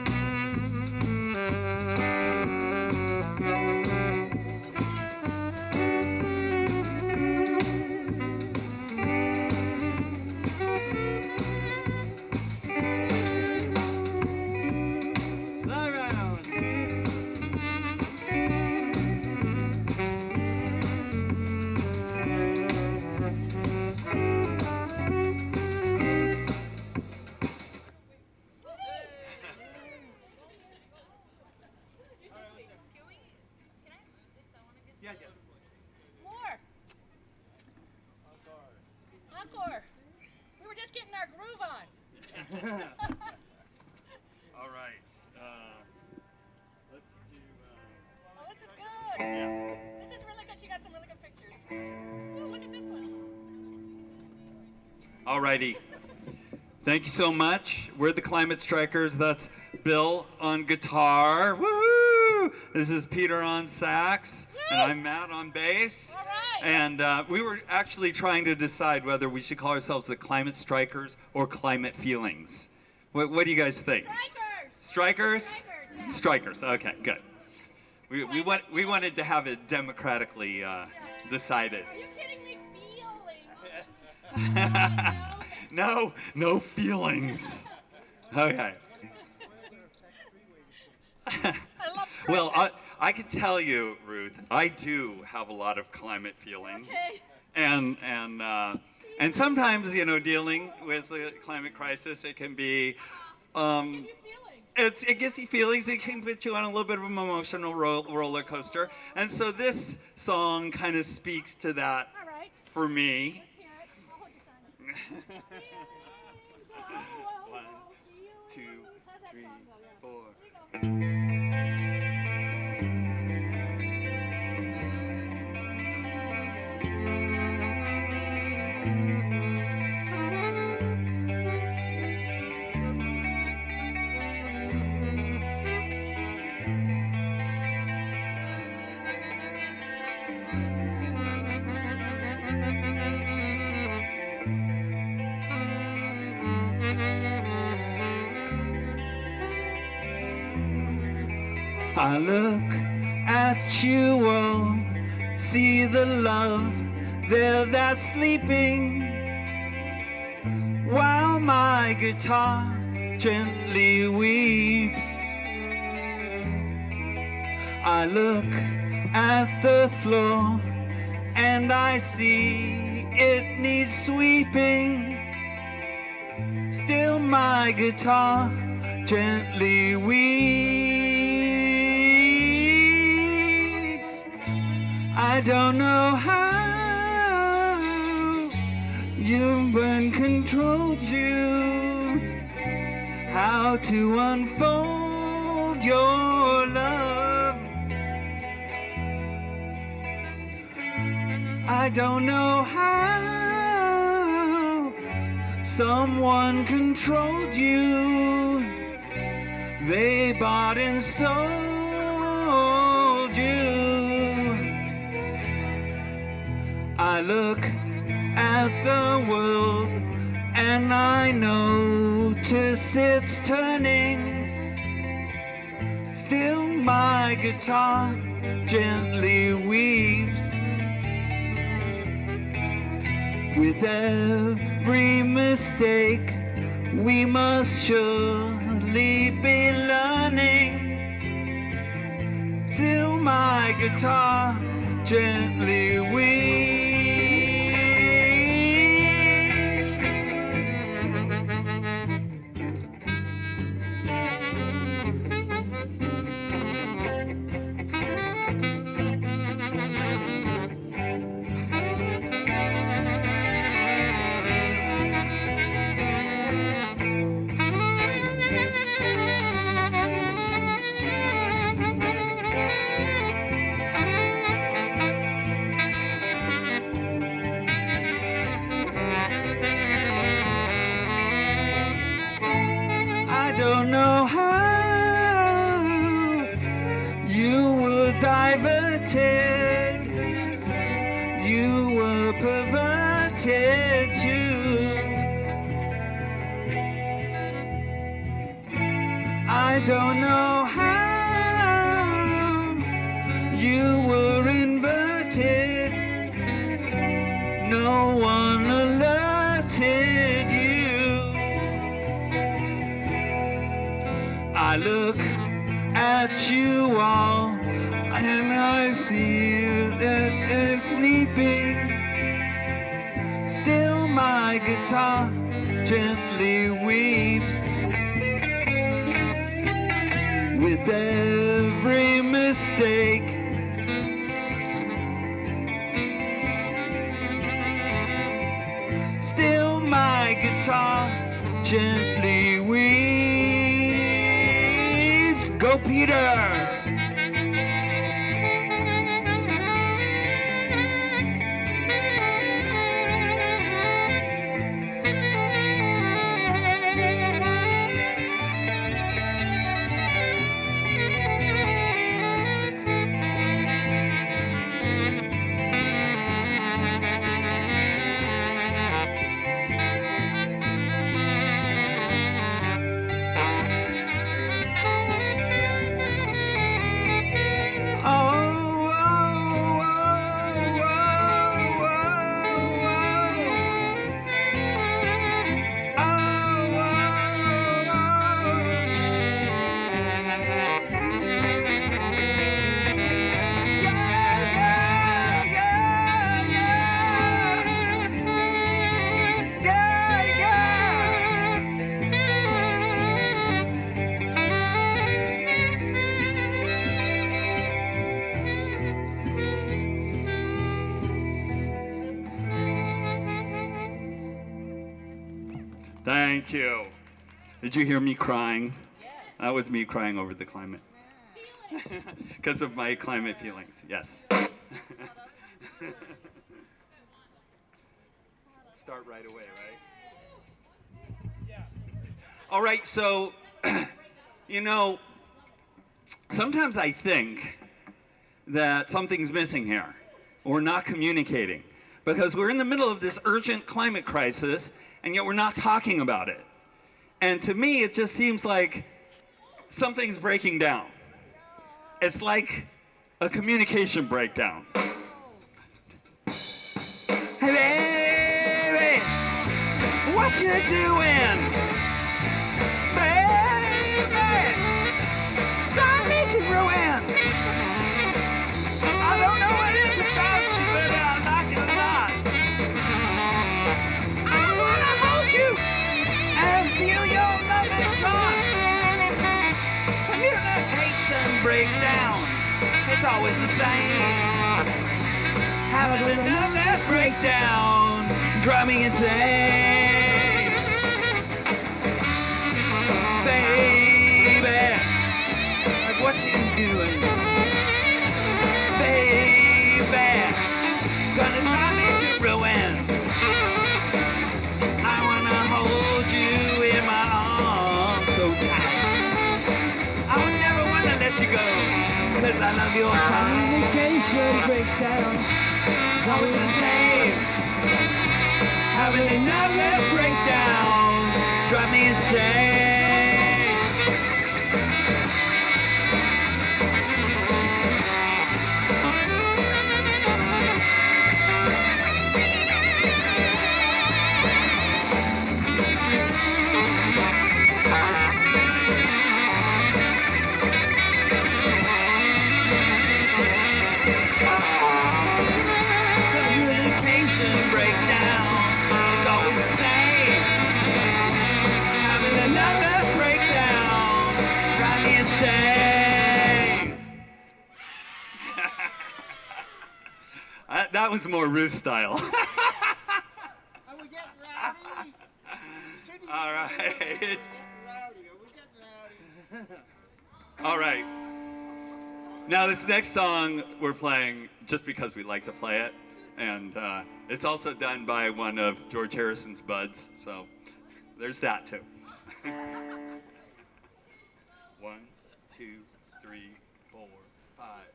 More. Encore. We were just getting our groove on. All right. Let's do. Oh, this is good. This is really good. She got some really good pictures. Ooh, look at this one. All righty. Thank you so much. We're the Climate Strikers. That's Bill on guitar. Woo! This is Peter on sax. And I'm Matt on bass. All right. And we were actually trying to decide whether we should call ourselves the Climate Strikers or Climate Feelings. What do you guys think? Strikers. Strikers? Strikers. Okay, good. We wanted to have it democratically decided. Are you kidding me? Feeling. No feelings. Okay. I love straight Well, I can tell you, Ruth, I do have a lot of climate feelings. Okay. And sometimes, dealing with the climate crisis, it can be, it gives you feelings. It can put you on a little bit of an emotional roller coaster. And so this song kind of speaks to that All right. for me. Let's hear it. I'll hold your sign. 1, 2, 3, 4. I look at you all, see the love there that's sleeping, while my guitar gently weeps. I look at the floor and I see it needs sweeping, still my guitar gently weeps. I don't know how human controlled you, how to unfold your love. I don't know how someone controlled you. They bought and sold you. I look at the world and I notice it's turning. Still my guitar gently weeps. With every mistake we must surely be learning. Till my guitar gently weeps. I don't know how you were diverted, you were perverted too. I don't know how you were inverted, no one alerted you. I look at you all and I see that it's sleeping. Still my guitar gently weeps. With every mistake still my guitar gently weeps. Go Peter! Thank you. Did you hear me crying? Yes. That was me crying over the climate. Because of my climate feelings, yes. Start right away, right? Yeah. All right, so, you know, sometimes I think that something's missing here. We're not communicating because we're in the middle of this urgent climate crisis, and yet we're not talking about it. And to me, it just seems like something's breaking down. It's like a communication breakdown. Hey, baby, what you doing? Baby, drive me to ruin. I don't know what it is about you, but I like it a lot. I wanna hold you and feel your loving trust. Communication breakdown, it's always the same. Having a nervous breakdown, drive me insane. Baby, like what you doing? Baby, gonna drive me to ruin. I wanna hold you in my arms so tight. I would never wanna let you go, 'cause I love your Communication breakdown. It's always the same. Having a nervous breakdown, drive me insane. Communication breakdown, it's always the same. Having a nervous breakdown, drive me insane. That one's more Ruth style. Are we getting rowdy? All right. Getting rowdy. Are we getting rowdy? All right. Now this next song we're playing just because we like to play it, and it's also done by one of George Harrison's buds, so there's that too. 1, 2, 3, 4, 5.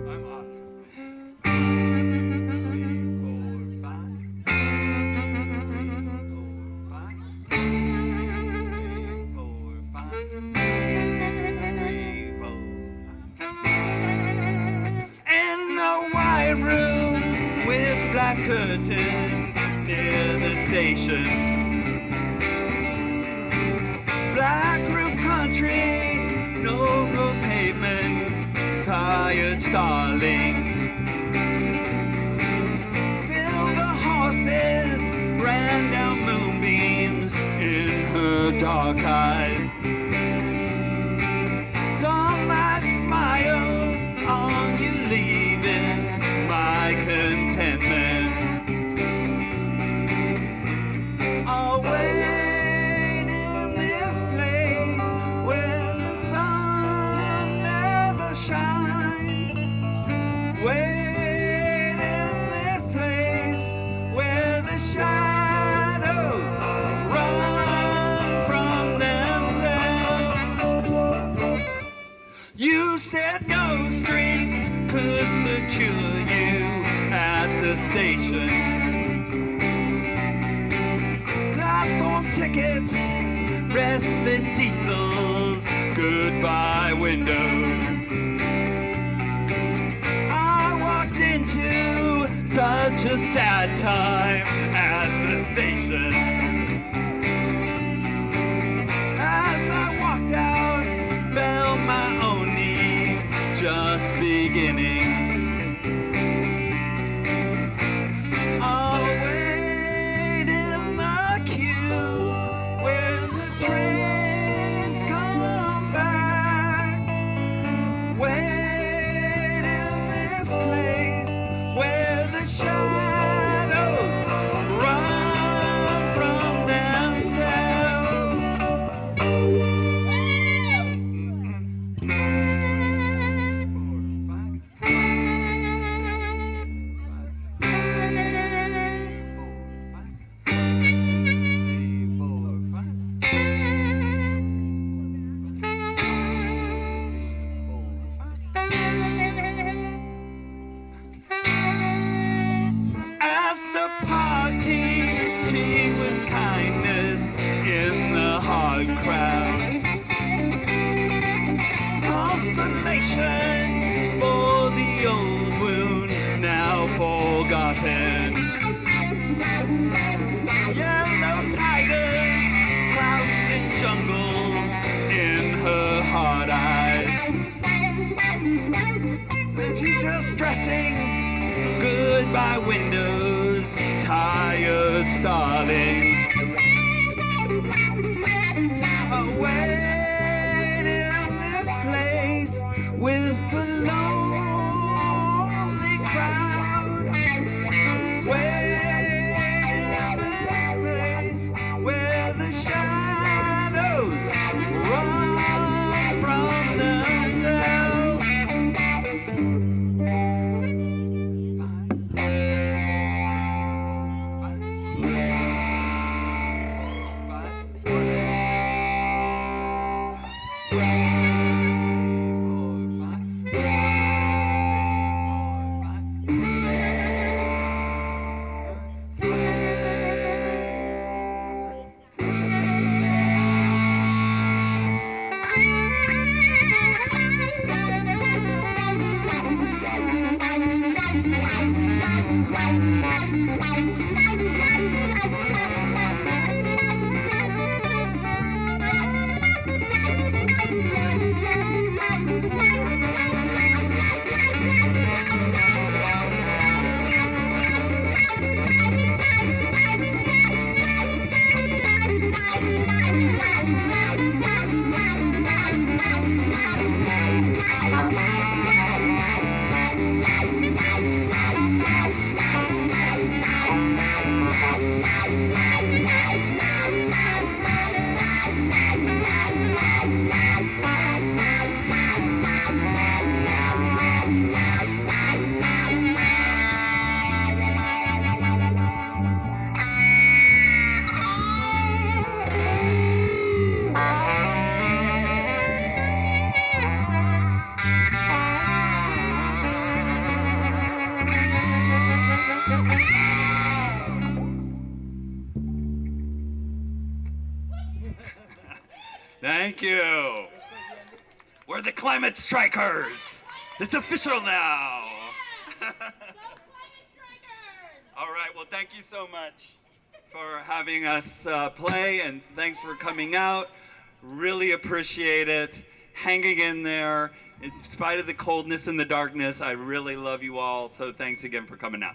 I'm off. 3, 4, 5. 3, 4, 5. 3, 4, 5. In a white room with black curtains near the station. Black roof country, no road pavement, tired starlings. Silver horses ran down moonbeams in her dark eyes. Dawnlight smiles on you leaving my contentment. I'll wait in this place where the sun never shines. Wait in this place where the shadows run from themselves. You said no strings could secure you at the station. Platform tickets, restless diesels, goodbye windows. I walked into such a sad time at the station. As I walked out, felt my own need just beginning. I'll wait in the queue when the trains come back. And she's just dressing goodbye windows, tired starlings. Wait in this place with the lonely crowd. Wait in this place where the shadows run from themselves. Thank you. We're the climate strikers. It's official now. All right, well, thank you so much for having us play, and thanks for coming out. Really appreciate it. Hanging in there. In spite of the coldness and the darkness, I really love you all, so thanks again for coming out.